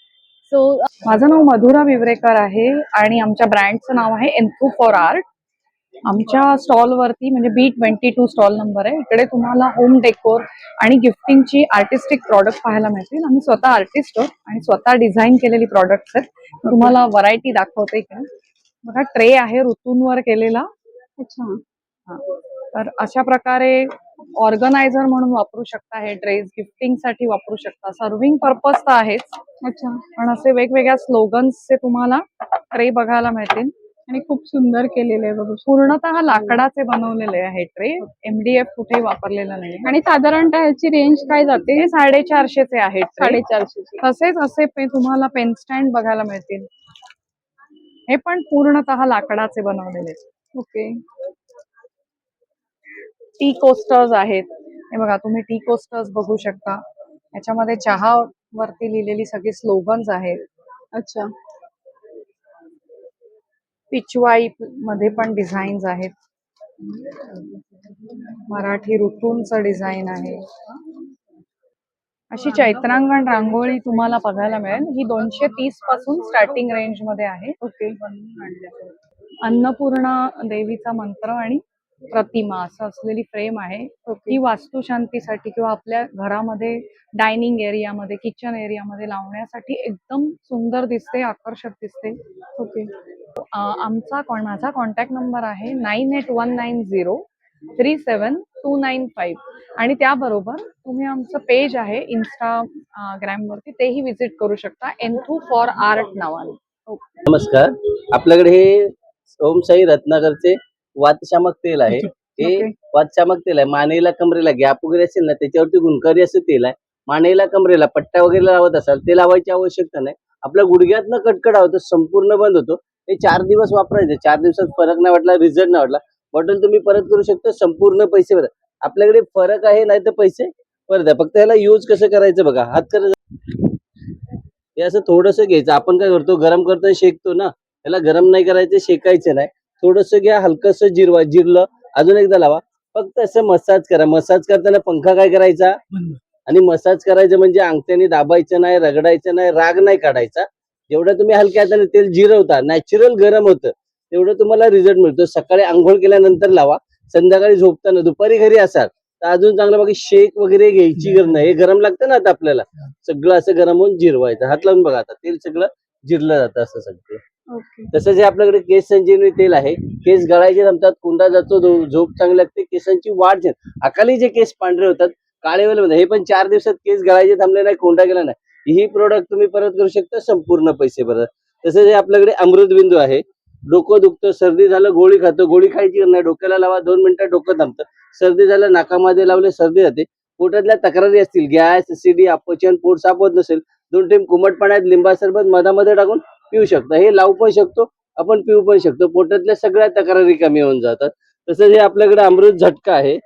सो माझं नाव मधुरा विवरेकर आहे आणि आमच्या ब्रँडचं नाव आहे एन्थू फॉर आर्ट. आमच्या स्टॉलवरती म्हणजे B22 स्टॉल नंबर आहे. इकडे तुम्हाला होम डेकोर आणि गिफ्टिंगची आर्टिस्टिक प्रॉडक्ट पाहायला मिळतील. आम्ही स्वतः आर्टिस्ट आहोत आणि स्वतः डिझाईन केलेली प्रॉडक्ट्स आहेत. तुम्हाला व्हरायटी दाखवते इकडे. बघा, ट्रे आहे ऋतूंवर केलेला. अच्छा. तर अशा प्रकारे ऑर्गनायझर म्हणून वापरू शकता. हे ड्रेस गिफ्टिंग साठी वापरू शकता. सर्विंग पर्पज तर आहेच. अच्छा. पण असे वेगवेगळ्या स्लोगन्सचे तुम्हाला ट्रे बघायला मिळतील. आणि खूप सुंदर केलेलं आहे बघू. पूर्णतः लाकडाचे बनवलेले आहे ट्रे. MDF कुठेही वापरलेला नाही. आणि साधारणतः ह्याची रेंज काय जाते? हे 450चे आहेत. 450. तसेच असे तुम्हाला पेन स्टँड बघायला मिळतील. हे पण पूर्णतः लाकडाचे बनवलेले. ओके. टी कोस्टर्स आहेत. हे बघा, तुम्ही टी कोस्टर्स बघू शकता. याच्यामध्ये चहा वरती लिहिलेली सगळी स्लोगन्स आहेत. अच्छा. पिचवाई मध्ये पण डिझाईन्स आहेत. मराठी ऋतूंचं डिझाईन आहे. अशी चैत्रांगण रांगोळी तुम्हाला बघायला मिळेल. ही 230 पासून स्टार्टिंग रेंज मध्ये आहे. ओके. अन्नपूर्णा देवीचा मंत्र आणि प्रतिमा असं असलेली फ्रेम आहे. ही वास्तुशांतीसाठी किंवा आपल्या घरामध्ये डायनिंग एरियामध्ये, किचन एरियामध्ये लावण्यासाठी एकदम सुंदर दिसते, आकर्षक दिसते. ओके. माझा कॉन्टॅक्ट नंबर आहे 9819037295 आणि त्याबरोबर तुम्ही आमचं पेज आहे इंस्टाग्राम वरती, तेही विजिट करू शकता, एन्थू फॉर आर्ट नावाने. नमस्कार. आपल्याकडे हे ओमशाही रत्नाकरचे वातशामक तेल आहे. हे वातशामक तेल आहे. मानेला कमरेला गॅप वगैरे असेल ना, त्याच्यावरती गुणकारी असं तेल आहे. मानेला कमरेला पट्टा वगैरे लावत असाल ते लावायची आवश्यकता नाही. आपल्या गुडघ्यातनं कटकट होतं, संपूर्ण बंद होतो. हे 4 दिवस वापरायचे. 4 दिवसात फरक नाही वाटला, रिझल्ट नाही वाटला, बॉटल तुम्ही परत करू शकता. संपूर्ण पैसे परत. आपल्याकडे फरक आहे, नाही तर पैसे परत आहे. फक्त ह्याला यूज कसं करायचं बघा. हात करायचं, हे असं थोडंसं घ्यायचं. आपण काय करतो, गरम करतो शेकतो ना, त्याला गरम नाही करायचं, शेकायचं नाही. थोडंसं घ्या, हलकंसं जिरलं, अजून एकदा लावा. फक्त असं मसाज करा. मसाज करताना पंखा काय करायचा आणि मसाज करायचं म्हणजे अंगठ्याने दाबायचं नाही, रगडायचं नाही, राग नाही काढायचा. जेवढं तुम्ही हलक्या हाताने तेल जिरवता, नॅचरल गरम होतं, तेवढं तुम्हाला रिझल्ट मिळतो. सकाळी आंघोळ केल्यानंतर लावा. संध्याकाळी झोपताना, दुपारी घरी असाल तर अजून चांगलं बाकी शेक वगैरे घ्यायची गरज नाही. हे गरम लागतं ना आता आपल्याला, सगळं असं गरम होऊन जिरवायचं. हात लावून बघा, आता तेल सगळं जिरलं जातं असं सगळं. तसंच हे आपल्याकडे केस संजीवनी तेल आहे. केस गळायचे थांबतात, कोंडा जातो, झोप चांगली लागते, केसांची वाढ छान. अकाली जे केस पांढरे होतात, काळे वेल हे पण 4 दिवसात केस गळायचे थांबले नाही, कोंडा गेला नाही. ही प्रोडक्ट तुम्ही परत करू शकता, संपूर्ण पैसे परत. तसंच हे आपल्याकडे अमृतबिंदू आहे. डोकं दुखतं, सर्दी झालं, गोळी खातो, गोळी खायची नाही, डोक्याला लावा, 2 मिनिटात डोकं थांबतं. सर्दी झालं, नाकामध्ये लावले सर्दी जाते. पोटातल्या तक्रारी असतील, गॅस, ऍसिडिटी, अपचन, पोट साफ होत नसेल, 2 टाइम कोमट पाण्यात लिंबा सरबत मधामध्ये टाकून पिऊ शकता. हे लावू पण शकतो, आपण पिऊ पण शकतो. पोटातल्या सगळ्या तक्रारी कमी होऊन जातात. तसंच हे आपल्याकडे अमृत झटका आहे.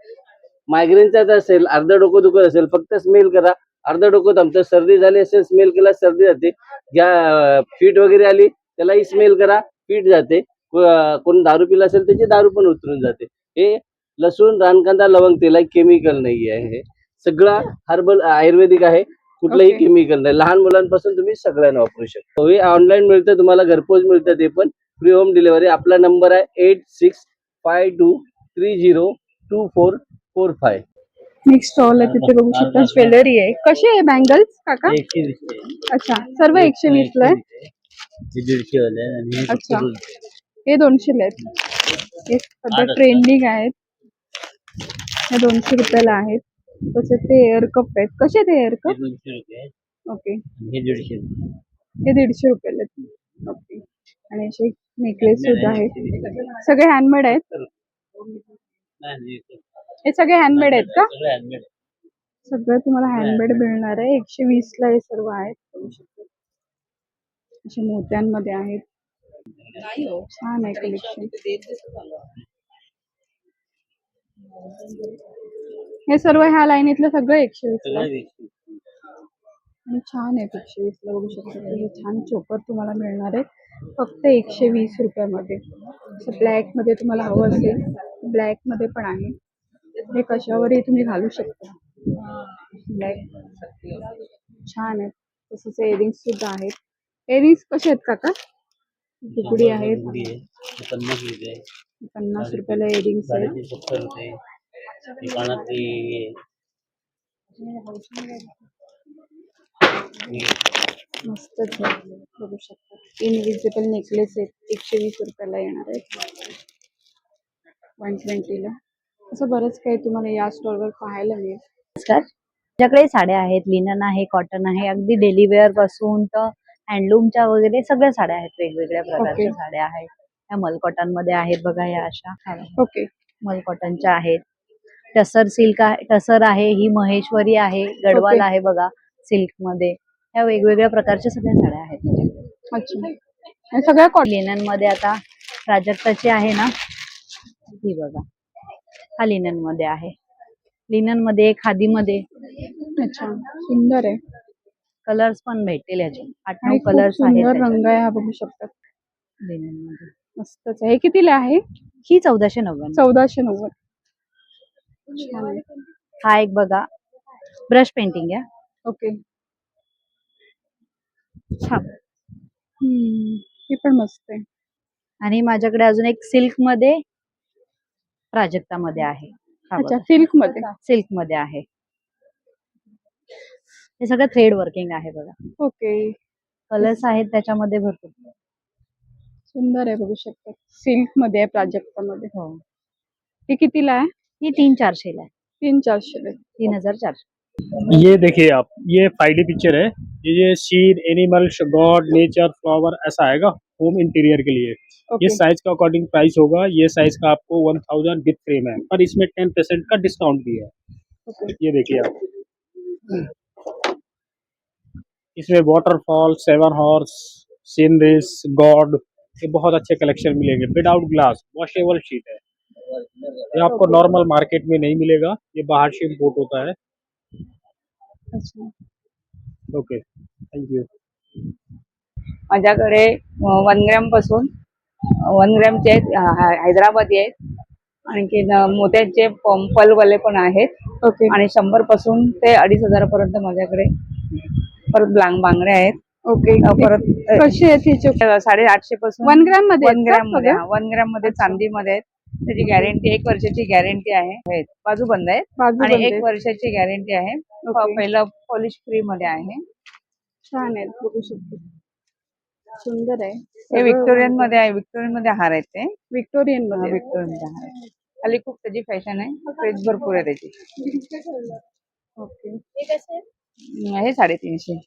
मायग्रेनचा जर असेल, अर्ध डोकं दुखत असेल, फक्त स्मेल करा, अर्ध डोकं थांबतं. सर्दी झाली असेल, स्मेल केला सर्दी जाते. फीट वगैरे आली त्यालाही स्मेल करा, फीट जाते. कोण दारू पिला असेल त्याची दारू पण उतरून जाते. हे लसूण, रानकांदा, लवंग तेल आहे, केमिकल नाही आहे. हे सगळं हर्बल आयुर्वेदिक आहे, कुठलंही Okay. केमिकल नाही. लहान मुलांपासून तुम्ही सगळ्यांना वापरू शकता. हे ऑनलाईन मिळतं, तुम्हाला घरपोच मिळतं, ते पण फ्री होम डिलिव्हरी. आपला नंबर आहे 8652302445. नेक्स्ट स्टॉल आहे तिथे बघू शकता ज्वेलरी आहे. कशी आहे बँगल्स काका? अच्छा, सर्व 120 ला आहे. 150 वाले आणि हे अच्छा, हे 200 ला आहेत. हे सध्या ट्रेंडिंग आहेत. हे 200 रुपयाला आहेत. तसेच ते एअर कप आहेत. कसे आहेत एअर कप? 200 रुपये ओके, हे 150 हे 150 रुपयाला आहेत. ओके, आणि असे नेकलेस सुद्धा आहेत. सगळे हँडमेड आहेत. हे सगळे हँडमेड आहेत का? सगळं तुम्हाला हँडमेड मिळणार आहे. 120 ला हे सर्व आहेत. बघू शकता. असे मोत्यांमध्ये आहेत. छान आहे कलेक्शन. हे सर्व ह्या लाईनीतलं सगळं 120 ला आहे. आणि छान आहे 120 ला बघू शकता. हे छान चोकर तुम्हाला मिळणार आहे फक्त 120 रुपयामध्ये. असं ब्लॅक मध्ये तुम्हाला हवं असेल, ब्लॅक मध्ये पण आहे. हे कशावरही तुम्ही घालू शकता. ब्लॅक छान आहे. तसंच इयरिंग्स सुद्धा आहेत. इयरिंग्स कसे आहेत काका? बुगडी आहेत. 50 रुपयाला इयरिंग्स आहेत. मस्तच आहे, बघू शकता. इनविजिबल नेकलेस आहेत, 120 रुपयाला येणार आहेत. 120 ला. असं बरंच काही तुम्हाला या स्टॉलवर पाहायला मिळेल. माझ्याकडे साड्या आहेत, लिनन आहे, कॉटन आहे, अगदी डेली वेअर पासून तर हँडलूमच्या वगैरे सगळ्या साड्या आहेत. वेगवेगळ्या प्रकारच्या Okay. साड्या आहेत. ह्या मल कॉटन मध्ये आहेत बघा, या अशा ओके, मल कॉटनच्या आहेत. टसर सिल्क आहे, टसर आहे, ही महेश्वरी आहे, गडवाल Okay. आहे बघा सिल्क मध्ये. ह्या वेगवेगळ्या प्रकारच्या सगळ्या साड्या आहेत माझ्याकडे. अच्छा. हे सगळ्या लिनन मध्ये आता प्राजक्ताची आहे ना, ही बघा, हा लिनन मध्ये आहे. लिनन मध्ये, खादी मध्ये. अच्छा, सुंदर आहे. कलर्स पण भेटतील ह्याचे. 8-9 आणि खूप कलर्स आहेत सुंदर त्याच्यात रंग आहे हा, बघू शकता. लिनन मध्ये. मस्तच आहे. हे कितीला आहे? ही 1490. 1490. छान आहे. हा एक बघा, ब्रश पेंटिंग आहे. ओके. छान. हे पण मस्त आहे. आणि माझ्याकडे अजून एक सिल्क मध्ये, प्राजक्ता मध्ये आहे. हा अच्छा, बघा, सिल्क मध्ये. सिल्क मध्ये आहे. हे सगळं थ्रेड वर्किंग आहे बघा. ओके, कलर्स आहेत त्याच्यामध्ये भरपूर. सुंदर आहे, बघू शकता. सिल्क मध्ये आहे, प्राजक्ता मध्ये. हो, हे कितीला आहे? ही 300-400 ला आहे. 300-400 ला. 3400. ये देखिए आप, ये फाइली पिक्चर है. ये seed, animal, God, nature, flower ऐसा आएगा होम इंटीरियर के लिए. ये ओके, साइज का अकॉर्डिंग प्राइस होगा. ये साइज का आपको 1000 विद फ्रेम है, पर इसमें 10% का डिस्काउंट भी है. ओके. ये देखिए आप, इसमें वाटरफॉल, 7 हॉर्स, सीनरीज, गॉड, ये बहुत अच्छे कलेक्शन मिलेंगे. विदाउट ग्लास, वॉशेबल शीट है. ये आपको नॉर्मल मार्केट में नहीं मिलेगा, ये बाहर से इम्पोर्ट होता है. अच्छा. Okay, thank you. माझ्याकडे 1 ग्रॅम पासून 1 ग्रॅमचे आहेत, हैदराबादी आहेत. आणखी मोत्याचे पलवाले पण आहेत. ओके. आणि 100 पासून ते 2500 पर्यंत माझ्याकडे. परत बांगड्या आहेत. ओके. परत कसे आहेत हे चोकर? 850 पासून 1 ग्रॅम मध्ये 1 आहेत का ग्रॅम मध्ये. सगळे? 1 ग्रॅम मध्ये चांदीमध्ये आहेत. त्याची गॅरंटी 1 वर्षाची गॅरंटी आहे. बाजू बंद आहे बाजू आणि बंद 1 आहेत. वर्षाची गॅरंटी आहे. ओके. पहिलं पॉलिश फ्री मध्ये आहे. छान आहेत, बघू शकतो. सुंदर आहे. हे व्हिक्टोरियन मध्ये आहे. व्हिक्टोरियन मध्ये हार आहेत ते. विक्टोरियन मध्ये. व्हिक्टोरियन मध्ये हार आहे. खाली खूप त्याची फॅशन आहे. क्रेज भरपूर आहे त्याची. ओके. हे 350.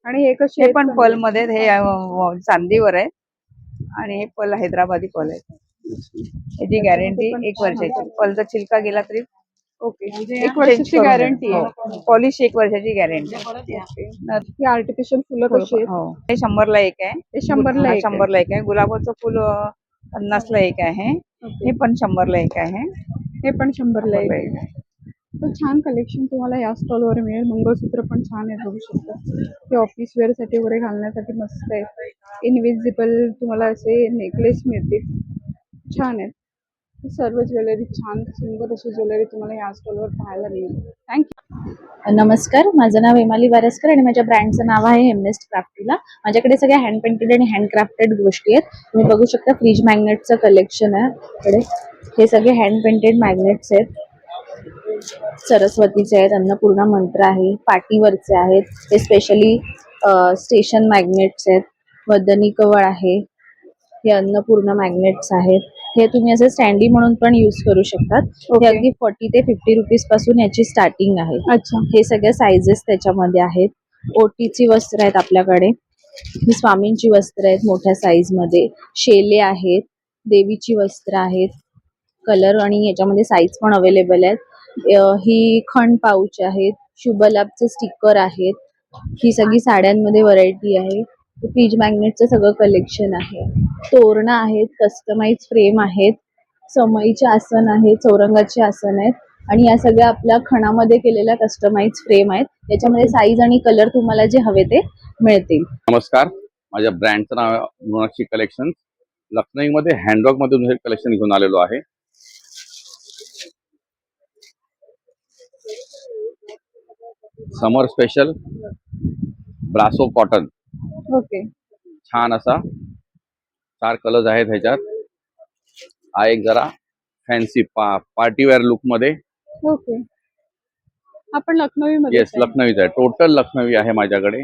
आणि हे कसे हे आहेत? पण पल मध्ये आहेत. हे चांदीवर आहे आणि हे पल हैदराबादी पल आहे. याची गॅरंटी 1 वर्षाची. पलचा छिलका गेला तरी ओके म्हणजे एक वर्षाची गॅरंटी आहे हो, पॉलिश 1 वर्षाची गॅरंटी. ही आर्टिफिशियल फुलं कशी आहेत? हो, हे 100ला एक आहे. ते 100ला एक आहे. 100ला एक आहे. गुलाबाचं फुल 50ला एक आहे. हे पण 100ला एक आहे. हे पण 100ला 100ला एक एक आहे. तर छान कलेक्शन तुम्हाला या स्टॉलवर मिळेल. मंगळसूत्र पण छान आहे, बघू शकता. ते ऑफिस वेअर साठी वगैरे घालण्यासाठी मस्त आहे. इनविजिबल तुम्हाला असे नेकलेस मिळतील, छान आहेत. ही सर्व ज्वेलरी छान सुंदर अशी ज्वेलरी तुम्हाला या स्टॉलवर पाहायला मिळेल. थँक्यू. नमस्कार, माझं नाव हेमाली वारसकर आणि माझ्या ब्रँडचं नाव आहे हेमनेस्ट क्राफ्टीला. माझ्याकडे सगळ्या हँड पेंटेड आणि हँड क्राफ्टेड गोष्टी आहेत. तुम्ही बघू शकता फ्रीज मॅग्नेटचं कलेक्शन आहे आपल्याकडे. हे सगळे हँड पेंटेड मॅग्नेट्स आहेत. सरस्वतीचे आहेत, अन्नपूर्णा मंत्र आहे, पाटीवरचे आहेत. हे स्पेशली स्टेशन मॅग्नेट्स आहेत. वदनी कवळ आहे. हे अन्नपूर्णा मॅग्नेट्स आहेत. हे तुम्ही असे स्टँडी म्हणून पण यूज करू शकतात. हे Okay. अगदी 40 ते 50 रुपीज पासून याची स्टार्टिंग आहे. अच्छा. हे सगळे साइजेस त्याच्यामध्ये आहेत. ओटीची वस्त्र आहेत आपल्याकडे. ही स्वामींची वस्त्र आहेत मोठ्या साईज मध्ये. शेले आहेत, देवीची वस्त्र आहेत. कलर आणि याच्यामध्ये साईज पण अवेलेबल आहेत. ही खंड पाऊच आहेत. शुभ लाभचे स्टिकर आहेत. ही सगळी साड्यांमध्ये व्हरायटी आहे. फ्रीज मॅग्नेटचं सगळं कलेक्शन आहे. तोरणं आहेत, कस्टमाइज फ्रेम आहेत, समईचे आसन आहेत, चौरंगाचे आसन आहेत आणि या सगळ्या आपल्या खणामध्ये केलेल्या कस्टमाइज फ्रेम आहेत. याच्यामध्ये साईज आणि कलर तुम्हाला जे हवे ते मिळतील. नमस्कार, माझ्या ब्रँडचं नाव आहे मृणाक्षी कलेक्शन. लखनईमध्ये हँडवर्क मधून हे कलेक्शन घेऊन आलेलो आहे. समर स्पेशल ब्रासो कॉटन, ओके. छान असा 4 कलर्स आहेत ह्याच्यात. हा एक जरा फॅन्सी पार्टीवेअर लुक मध्ये. ओके. आपण लखनवी मध्ये येस, लखनवीच आहे. टोटल लखनवी आहे माझ्याकडे.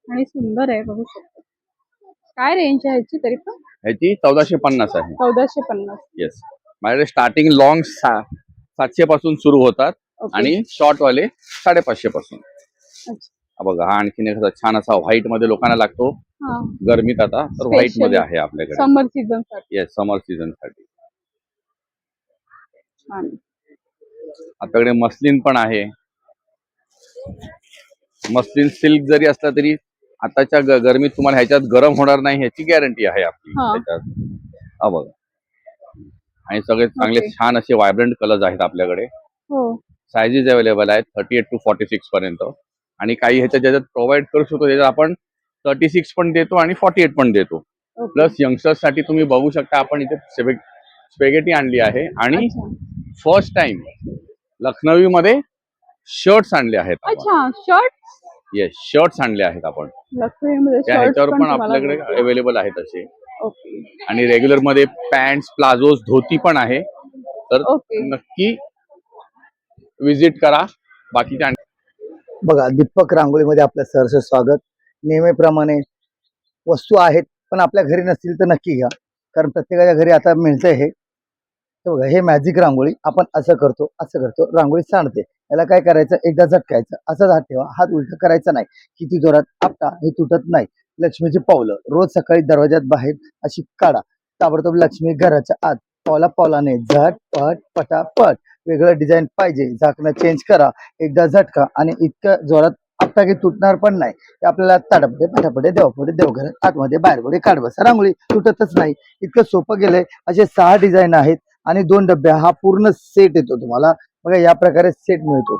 आणि सुंदर आहे, बघू शकता. काय रेंज आहे ह्याची तरी पण? ह्याची 1450 आहे. 1450. येस, माझ्याकडे स्टार्टिंग लॉंग 700 पासून सुरू होतात ओके. आणि शॉर्ट वाले 550 पासून. अच्छा. हा बघा, हा आणखीन एक छान असा व्हाईट मध्ये लोकांना लागतो हा. गरमीत, आता तर व्हाईट मध्ये आहे आपल्याकडे. समर सीझन साठी येस, समर सीझन साठी. छान. आपल्याकडे मस्लिन पण आहे. मस्लिन सिल्क जरी असला तरी आताच्या गरमीत तुम्हाला ह्याच्यात गरम होणार नाही ह्याची गॅरंटी आहे आपली हा. त्याच्यात. हा बघा, आणि सगळे चांगले ओके. छान असे व्हायब्रंट कलर्स आहेत आपल्याकडे. हो. सायझेस अवेलेबल आहेत 38 to 46 पर्यंत. आणि काही ह्याच्यात ज्याच्यात प्रोव्हाइड करू शकतो त्याच्यात आपण 36 पण देतो आणि 48 पण देतो. ओके. प्लस यंगस्टर्स साठी तुम्ही बघू शकता, आपण इथे स्पेगेटी आणली आहे आणि अच्छा. फर्स्ट टाइम लखनवी मध्ये शर्ट्स आणले आहेत. अच्छा, शर्ट येस, शर्ट्स आणले आहेत आपण. लखनवी मध्ये त्या शर्ट ह्याच्यावर पण तुम्हाला आपल्याकडे मिळतील. अवेलेबल आहेत असे. ओके. आणि रेग्युलर मध्ये पॅन्ट, प्लाझोज, धोती पण आहे. तर ओके. नक्की विजिट करा. बाकीच्या बघा, दीपक रांगोळीमध्ये आपलं सहर्ष स्वागत. नेहमीप्रमाणे वस्तू आहेत पण आपल्या घरी नसतील तर नक्की घ्या, कारण प्रत्येकाच्या घरी आता मिळतंय हे. तर बघा, हे मॅजिक रांगोळी. आपण असं करतो, रांगोळी सांडते. याला काय करायचं, एकदा झटकायचं, असाच हात ठेवा, हात उलट करायचा नाही. किती जोरात आपटा, हे तुटत नाही. लक्ष्मीची पावलं रोज सकाळी दरवाजात बाहेर अशी काढा. ताबडतोब लक्ष्मी घराच्या आत पावलाने झटपट पटापट. वेगळं डिझाईन पाहिजे, झाकणं चेंज करा, एकदा झटका आणि इतकं जोरात आपटा की तुटणार पण नाही. ते आपल्याला ताडपटे पटापटे देवपुढे देवघरात आतमध्ये बाहेर पुढे काढ बसा, रांगोळी तुटतच नाही. इतकं सोपं गेलंय. असे 6 डिझाईन आहेत आणि 2 डब्या. हा पूर्ण सेट येतो तुम्हाला. बघा, या प्रकारे सेट मिळतो.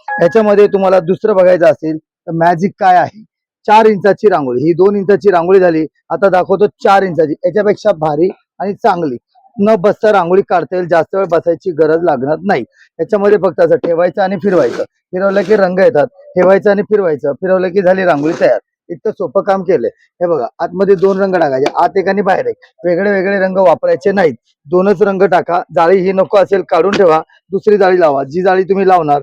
ह्याच्यामध्ये तुम्हाला दुसरं बघायचं असेल तर मॅजिक काय आहे, 4 इंचाची रांगोळी. ही 2 इंचाची रांगोळी झाली, आता दाखवतो 4 इंचाची. याच्यापेक्षा भारी आणि चांगली न बसता रांगोळी काढता येईल. जास्त वेळ बसायची गरज लागणार नाही. याच्यामध्ये फक्त असं ठेवायचं आणि फिरवायचं. फिरवलं की रंग येतात. ठेवायचं आणि फिरवायचं, फिरवलं की झाली रांगोळी तयार. इतकं सोपं काम केलंय. हे बघा, आतमध्ये 2 रंग टाकायचे, आत एक आणि बाहेर एक. वेगळे वेगळे रंग वापरायचे नाहीत, 2च रंग टाका. जाळी ही नको असेल काढून ठेवा, दुसरी जाळी लावा. जी जाळी तुम्ही लावणार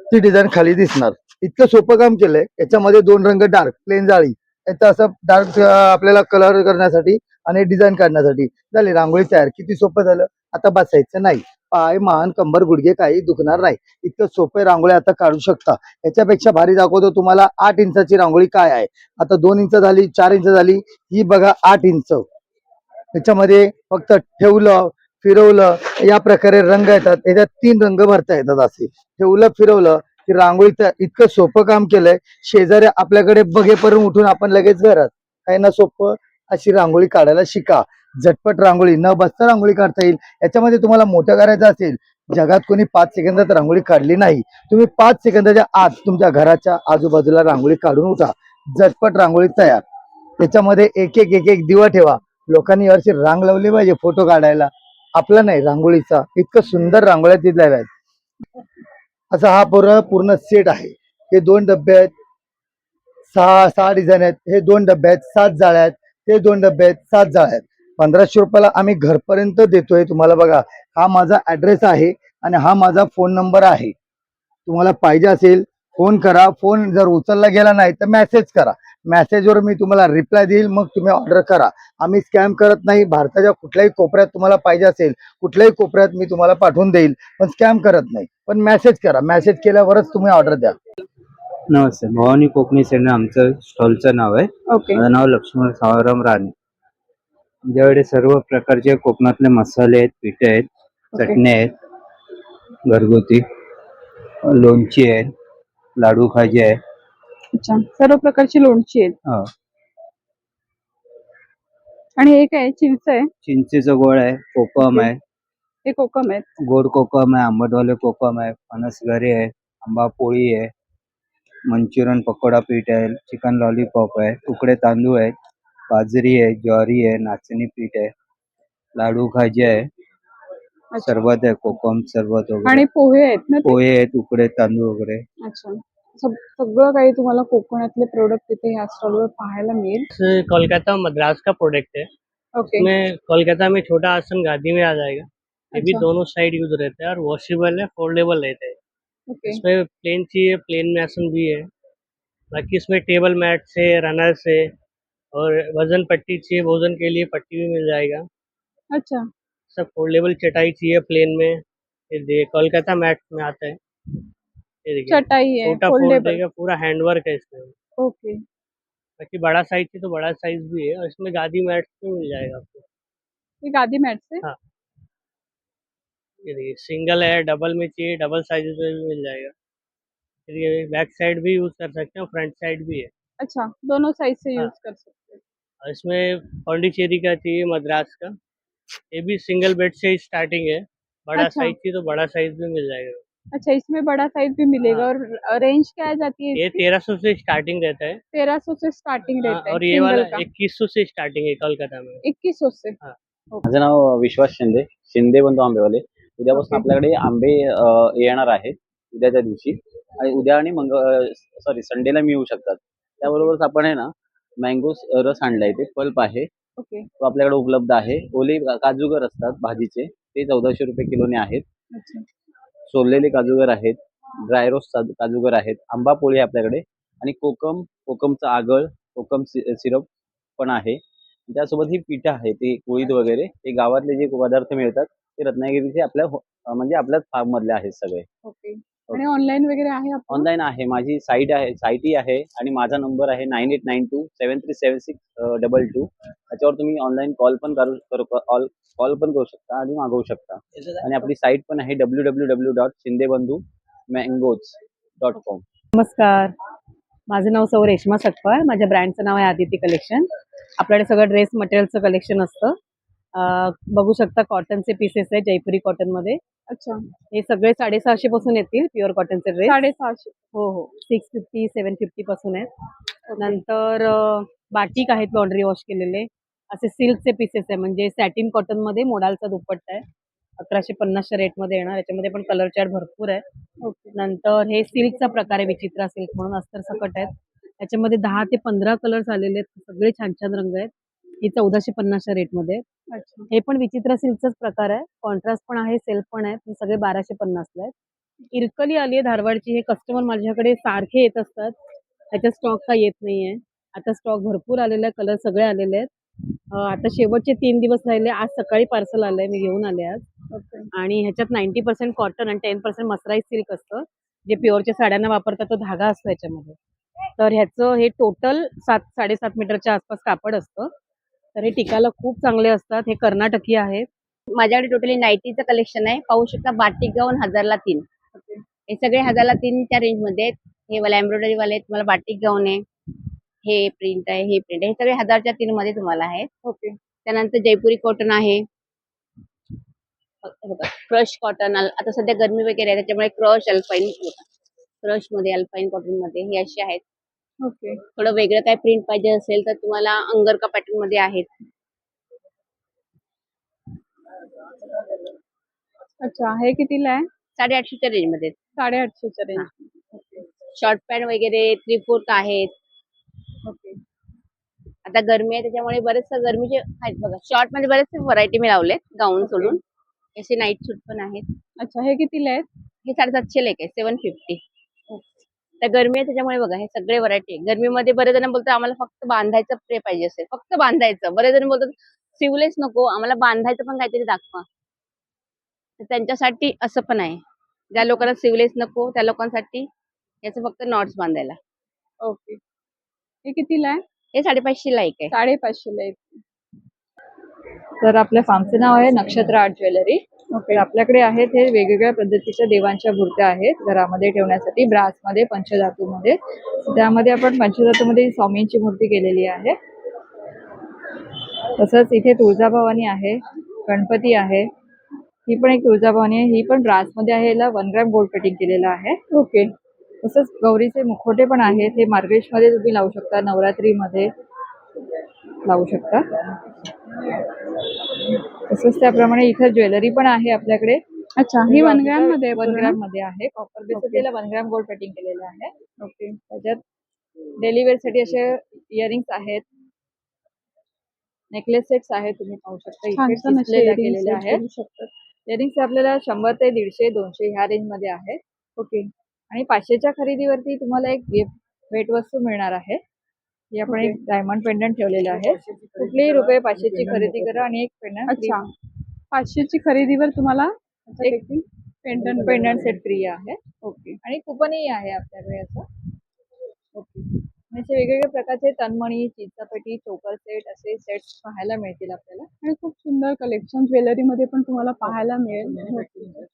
ती डिझाईन खाली दिसणार. इतकं सोपं काम केलंय. याच्यामध्ये 2 रंग डार्क प्लेन जाळी, याचा असं डार्क आपल्याला कलर करण्यासाठी आणि डिझाईन काढण्यासाठी. झाली रांगोळी तयार. किती सोपं झालं. आता बसायचं नाही, पाय, मान, कंबर, गुडघे काही दुखणार नाही. इतकं सोपे रांगोळी आता काढू शकता. याच्यापेक्षा भारी दाखवतो तुम्हाला 8 इंचाची रांगोळी काय आहे. आता 2 इंच झाली, 4 इंच झाली. ही बघा 8 इंच. त्याच्यामध्ये फक्त ठेवलं, फिरवलं या प्रकारे रंग येतात. याच्यात 3 रंग भरता येतात. असे ठेवलं फिरवलं की रांगोळीचं इतकं सोपं काम केलंय. शेजारी आपल्याकडे बघेपर्यंत उठून आपण लगेच घरात काही ना सोपं अशी रांगोळी काढायला शिका. झटपट रांगोळी न बसता रांगोळी काढता येईल. याच्यामध्ये तुम्हाला मोठं करायचं असेल, जगात कोणी 5 सेकंदात रांगोळी काढली नाही. तुम्ही 5 सेकंदाच्या आत तुमच्या घराच्या आजूबाजूला रांगोळी काढून उठा. झटपट रांगोळी तयार. त्याच्यामध्ये एक एक एक एक दिवा ठेवा. लोकांनी यावर्षी रांग लावली पाहिजे फोटो काढायला. आपला नाही रांगोळीचा. इतकं सुंदर रांगोळ्या दिलेल्या आहेत. असा हा पूर्ण सेट आहे. हे 2 डब्बे आहेत. 6 डिझाईन आहेत. हे 2 डब्बे आहेत. 7 जाळ्या आहेत. हे 2 डब्बे आहेत. 7 जाळ्या आहेत. 1500 रुपयाला आम्ही घरपर्यंत देतोय. तुम्हाला बघा, हा माझा ऍड्रेस आहे आणि हा माझा फोन नंबर आहे. तुम्हाला पाहिजे असेल फोन करा. फोन जर उचलला गेला नाही तर मेसेज करा. मेसेजवर मी तुम्हाला रिप्लाय देईल. मग तुम्ही ऑर्डर करा. आम्ही स्कॅम करत नाही. भारताच्या कुठल्याही कोपऱ्यात तुम्हाला पाहिजे असेल, कुठल्याही कोपऱ्यात मी तुम्हाला पाठवून देईल, पण स्कॅम करत नाही. पण मेसेज करा. मेसेज केल्यावरच तुम्ही ऑर्डर द्या. नमस्ते, भवानी कोकणी सेंटर आमचं स्टॉलचं नाव आहे. ओके. माझं नाव लक्ष्मण सावराम राणे. आमच्याकडे सर्व प्रकारचे कोकणातले मसाले आहेत, पिठे आहेत, चटण्या आहेत, घरगुती लोणची आहे, लाडू खाजी आहे. अच्छा, सर्व प्रकारची लोणची आहेत. हो. आणि हे काय चिंच आहे? चिंचेचं गोळ आहे, कोकम आहे, हे कोकम आहेत. गोड कोकम आहे, आंबटवाले कोकम आहे, फणस घरी आहे, आंबा पोळी आहे, मंचुरियन पकोडा पीठ आहे, चिकन लॉलीपॉप आहे, उकडे तांदूळ आहेत, बाजरी आहे, ज्वारी आहे, नाचणी पीठ आहे, लाडू खाजी आहे, सरबत आहे, कोकम सरबत वगैरे, आणि पोहे आहेत ना ते? पोहे आहेत, उकडे तांदूळ वगैरे. अच्छा, सगळं काही तुम्हाला कोकणातले प्रोडक्ट तिथे ह्या स्टॉलवर पाहायला मिळेल. कोलकाता मद्रास का प्रोडक्ट है. ओके. इसमें कोलकाता में छोटा आसन गादी में आ जाएगा. ये भी अच्छा। दोनों साइड यूज रहता है और वॉशेबल है, फोल्डेबल रहता है. ओके। इसमें प्लेन चाहिए, प्लेन में आसन भी है. बाकी इसमें टेबल मैट्स है, रनर्स है और वजन पट्टी चाहिए, भोजन के लिए पट्टी भी मिल जाएगा. अच्छा, सब फोल्डेबल चटाई चाहिए प्लेन में, ये देखिए कोलकाता मैट में आता है. ये देखिए चटाई है छोटा फोल्ड फोल्डेबल। देगा, पूरा हैंडवर्क है इसमें. ओके। बाकी बड़ा साइज चाहिए तो बड़ा साइज भी है और इसमें गादी मैट्स भी मिल जाएगा आपको. ये गादी मैट्स है? हाँ. ये देखिए सिंगल है, डबल में चाहिए, डबल साइज में भी मिल जाएगा. ये बैक साइड भी यूज कर सकते हैं, फ्रंट साइड भी है. अच्छा, दोनों साइज से हाँ. यूज कर सकते हैं। और इसमें पौंडीचेरी का चाहिए, मद्रास का. ये भी सिंगल बेड से ही स्टार्टिंग है. बड़ा अच्छा। साइज चाहिए तो बड़ा साइज भी मिल जाएगा. अच्छा, इसमें बड़ा साइज भी मिलेगा। हाँ. और रेंज क्या आ जाती है ये इसकी? 1300 से स्टार्टिंग रहता है. 1300 से स्टार्टिंग हाँ, रहता है और ये वाला सिंगल का। 2100 से स्टार्टिंग है कोलकाता में. 2100 से। हाँ. माझं नाव विश्वास शिंदे, शिंदे बंधू आंबेवाले. उद्यापासून ओके। आपल्याकडे आंबे येणार आहेत उद्याच्या दिवशी. आणि उद्या आणि सॉरी संडेला मी येऊ शकतात. त्याबरोबरच आपण आहे ना मँगो रस आणलाय, ते पल्प आहे, ओके। तो आपल्याकडे उपलब्ध आहे. ओले काजूगर असतात भाजीचे, ते 1400 रुपये किलोने आहेत. अच्छा, सोललेले काजूगर आहेत, ड्राय रोस्ट काजूगर आहेत, आंबा पोळी आहे आपल्याकडे आणि कोकमचं आगळ, कोकम सिरप पण आहे. त्यासोबत ही पिठं आहे, ती कुळीद वगैरे, ते गावातले जे पदार्थ मिळतात ते रत्नागिरीचे आपल्या म्हणजे आपल्याच फार्म मधले आहेत सगळे. ओके। आणि ऑनलाईन वगैरे आहे आपलं? ऑनलाईन आहे, माझी साईटही आहे आणि माझा नंबर आहे 9892737622. त्याच्यावर तुम्ही ऑनलाईन कॉल पण करू शकता आणि मागवू शकता. आणि आपली साईट पण आहे www.shindebandhu.mangoes.com. नमस्कार, माझं नाव सौ रेश्मा सकपाळ. माझ्या ब्रँडचं नाव आहे आदिती कलेक्शन. आपल्याकडे सगळं ड्रेस मटेरियलचं कलेक्शन असतं. बघू शकता कॉटनचे पीसेस आहेत, जयपुरी कॉटन मध्ये. अच्छा, हे सगळे 650 पासून येतील प्युअर कॉटनचे ड्रेस. 650। हो हो, 650 750 पासून आहेत. नंतर बाटिक आहेत लॉन्ड्री वॉश केलेले. असे सिल्कचे पीसेस आहे, म्हणजे सॅटिन कॉटन मध्ये मोडालचा दुपट्टा आहे. 1150च्या रेट मध्ये येणार. याच्यामध्ये पण कलर चार्ट भरपूर आहे. ओके। नंतर हे सिल्कचा प्रकार आहे, विचित्रा सिल्क म्हणून अस्तर सकट आहेत. त्याच्यामध्ये 10 ते 15 कलर्स आलेले आहेत. सगळे छान छान रंग आहेत. ही 1450च्या रेट मध्ये. अच्छा, हे पण विचित्रा सिल्कचाच प्रकार आहे. कॉन्ट्रास्ट पण आहे, सेल्फ पण आहे. हे सगळे 1250ला आहेत. इरकली आली आहे धारवाडची. हे कस्टमर माझ्याकडे सारखे येत असतात. त्याचा स्टॉक काही येत नाहीये. आता स्टॉक भरपूर आलेला आहे, कलर सगळे आलेले आहेत. आता शेवटचे 3 दिवस राहिले. आज सकाळी पार्सल आलंय, मी घेऊन आले आज. ओके। आणि ह्याच्यात 90% कॉटन आणि 10% मसराईज सिल्क असतं, जे प्युअरच्या साड्यांना वापरतात तो धागा असतो याच्यामध्ये. तर ह्याचं हे टोटल 7-7.5 मीटरच्या आसपास कापड असतं. तर हे टिकायला खूप चांगले असतात. हे कर्नाटकी आहेत. माझ्याकडे टोटली नाईटीचं कलेक्शन आहे. पाहू शकता बाटिक गाऊन 1000ला 3. हे सगळे 1000ला 3च्या रेंजमध्ये आहेत. हे वाला एम्ब्रॉयडरी वाले आहेत. तुम्हाला बाटिक गाऊन आहे. हे प्रिंट आहे, हे प्रिंट आहे. हे सगळे 1000च्या 3 मध्ये तुम्हाला आहेत. ओके. त्यानंतर जयपुरी कॉटन आहे. क्रश कॉटन आता सध्या गरमी वगैरे आहे त्याच्यामुळे क्रश मध्ये अल्पाईन कॉटन मध्ये हे असे आहेत. ओके. थोडं वेगळं काय प्रिंट पाहिजे असेल तर तुम्हाला अंगरका पॅटर्न मध्ये आहेत. अच्छा, हे कितीला आहे? 850च्या रेंज मध्ये 850च्या रेंज. शॉर्ट पॅन्ट वगैरे 3/4 आहेत. ओके. आता गरमी आहे त्याच्यामुळे बरेचसे गरमीचे आहेत बघा. शॉर्ट मध्ये बरेचसे व्हरायटी मी लावलेत गाऊन सोडून. असे नाईट सूट पण आहेत. अच्छा, हे कितीला आहेत? हे 750 एक आहे 750. तर गरमी आहे त्याच्यामुळे बघा हे सगळे व्हरायटी आहे. गरमीमध्ये बरेच जण बोलतात आम्हाला फक्त बांधायचं प्रे पाहिजे असेल, फक्त बांधायचं. बरेच जण बोलतात सिवलेस नको आम्हाला बांधायचं पण काहीतरी दाखवा. तर त्यांच्यासाठी असं पण आहे. ज्या लोकांना सिवलेस नको त्या लोकांसाठी याचं फक्त नॉट्स बांधायला. ओके. हे कितीला आहे? हे 550ला एक आहे. 550ला एक. तर आपल्या फार्मचं नाव आहे नक्षत्र आर्ट ज्वेलरी. ओके. आपल्याकडे आहेत हे वेगवेगळ्या पद्धतीच्या देवांच्या मूर्त्या आहेत घरामध्ये ठेवण्यासाठी, ब्रासमध्ये, पंचधातूमध्ये. त्यामध्ये आपण पंचधातूमध्ये स्वामींची मूर्ती केलेली आहे. तसंच इथे तुळजाभवानी आहे, गणपती आहे. ही पण एक तुळजाभवानी आहे. ही पण ब्रासमध्ये आहे. याला 1 ग्रॅम गोल्ड कटिंग केलेलं आहे. ओके. तसंच गौरीचे मुखवटे पण आहेत. हे मार्गशीर्षमध्ये तुम्ही लावू शकता, नवरात्रीमध्ये लावू शकता. तसंच त्याप्रमाणे इथं ज्वेलरी पण आहे आपल्याकडे. अच्छा, ही 1 ग्रॅम मध्ये 1 ग्रॅम मध्ये आहे. कॉपर बेस त्याला 1 ग्रॅम गोल्ड कटिंग केलेलं आहे. ओके. त्याच्यात डेली वेअर साठी असे इयरिंग्स आहेत, नेकलेस सेट्स आहेत. तुम्ही पाहू शकता छान इथे छान असे डिस्प्लेला earrings केलेले आहेत, आहेत. बघू शकता. इयरिंग्स आपल्याला 100 ते 150, 200 ह्या रेंज मध्ये आहेत. ओके. आणि 500च्या खरेदीवरती तुम्हाला एक गिफ्ट भेटवस्तू मिळणार आहे. ही आपण एक डायमंड पेंडंट ठेवलेलं आहे. कुठलेही रुपये 500ची खरेदी करा आणि एक पेंडंट अच्छा, 500ची खरेदीवर तुम्हाला एक पेंडंट सेट फ्री आहे. ओके. आणि कुपनही आहे आपल्याकडे असं. ओके. आणि असे वेगवेगळ्या प्रकारचे तन्मणी, चिंचापेटी, चोकर सेट असे सेट्स पाहायला मिळतील आपल्याला. आणि खूप सुंदर कलेक्शन ज्वेलरी मध्ये पण तुम्हाला पाहायला मिळेल.